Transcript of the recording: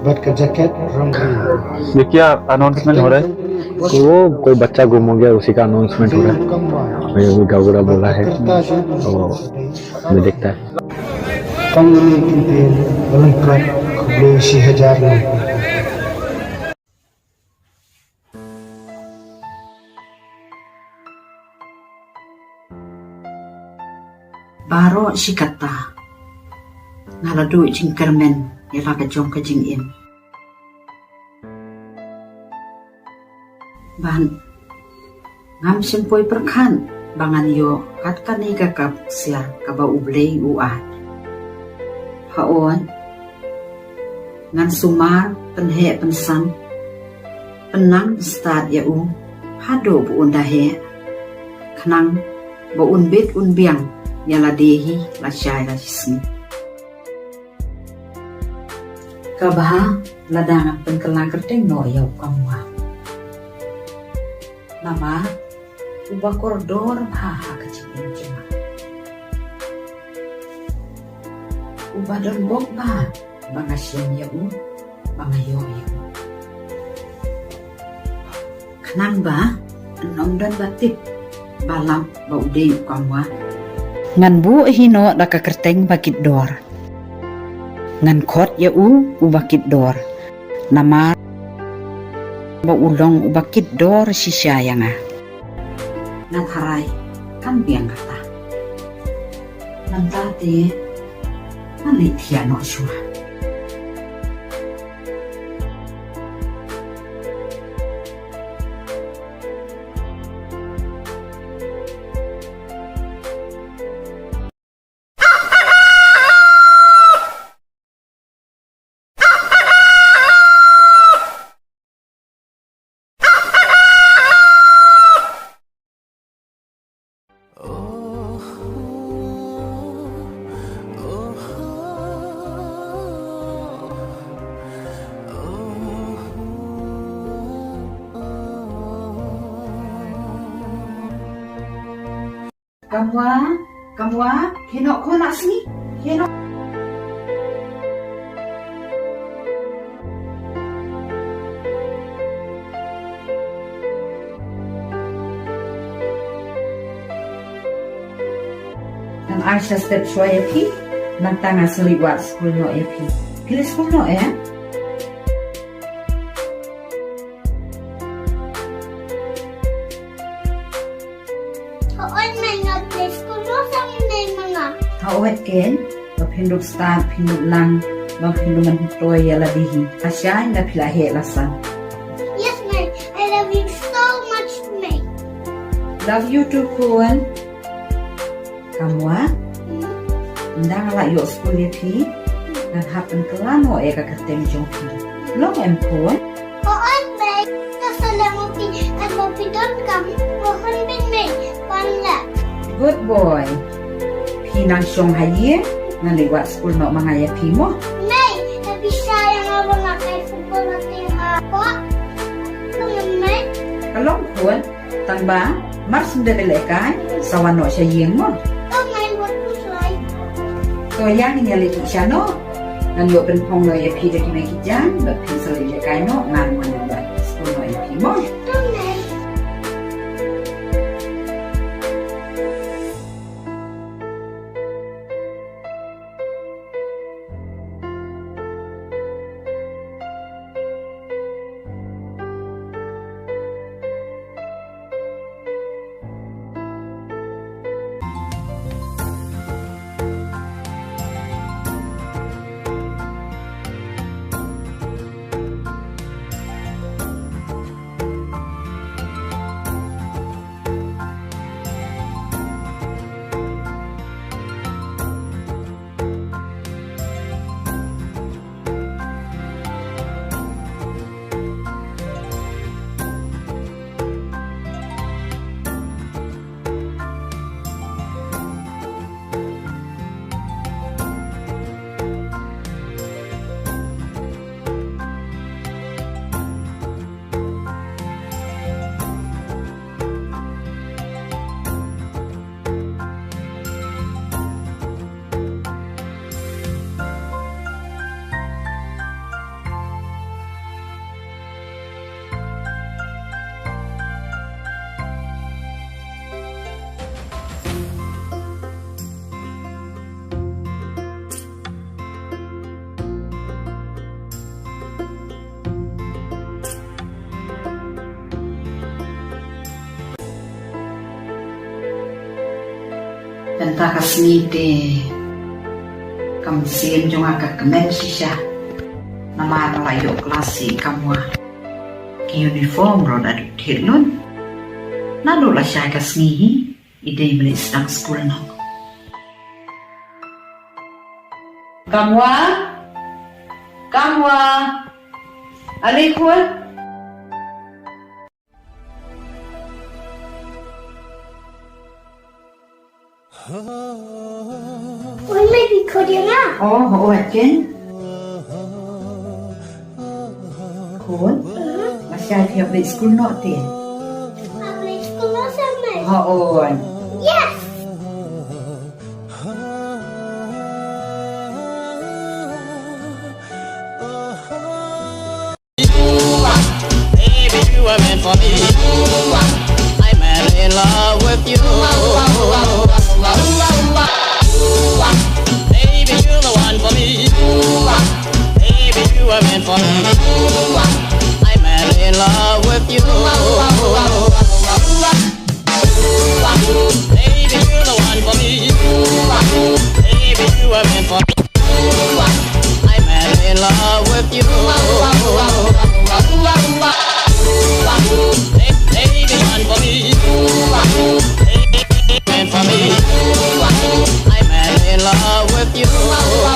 बैठ कर जैकेट रंग ये क्या अनाउंसमेंट हो रहा है? वो कोई बच्चा गुम हो गया, उसी का अनाउंसमेंट हो रहा है। मैं उनका बुरा बोला है तो हमें देखता है। KANE kintil melengkap KHUBLEI SHIHAJAR Baro sikata ngaladu jingkermen yala kajong kajing im ban ngam sempoi perkan bangan yo kat kani kakap sia kaba ublei uat haon ngan sumar penhe pensam penang stad ya hado bu undahe khnang bo unbit unbiang yala dehi la syai la jismi kabaha ladang penkela kerteng no yau kamwa nama ubah koridor maha kecil cuma ubah don bok ba bangasyen ya bangayo ya kenang ba enom dan batik balam bau de kamwa ngan bu hino daka kerteng bakit dor ngan khot ya bakit dor nama ba ulong bakit dor SHA yang ngan harai kan biang kata nanti mali tiano shua kamu henok ko nak sini henok dan Aisyah step shua epi nan tanga seliwat school no epi kili school no Hawat ken, bapinduk star, pinduk lang, bapinduk mantoy yala dihi. Asya na pilahe lasan. Yes, ma'am. I love you so much, ma'am. Love you too, Kuan. Kamu ndang ala yo school pi, dan happen kelano eka keteng jongki. Long em Kuan. Kuan, ma'am. Kasalamu pi, at mo PHIDON kam, mohon bin ma'am. Panla. Good boy. Pinang syong haye, naliwat school no mga yapi mo. May, tapi sayang ako nga kay football natin ako. Naman, may. Kalong Kuan, tangba, mars ndebele kay, sawan no siya yeng mo. Oh, may, what was like? So yang nyali siya no, nanyo penpong no yapi de kimay kijang, but pinsel ile kay no, ngan mo naliwat school no yapi mo. Oh, may. Tenta kasmite kamsin junga ka kemen sisha nama layo klasi kamwa ki uniform ro da thilun nalo la sha kasngi ide meli stang school no kamwa alikun Oi, maybe could you now? oh again kun masya dia beli school no te Public school or something? on Yes! Baby, you were meant for me. I'm in love with you. Baby, you're the one for me. Baby, you were meant for me. I'm in love with you. Baby, you're the one for me. Baby, you were meant for me. I'm in love with you. Baby, one for me. Baby, for me. I'm in love with you.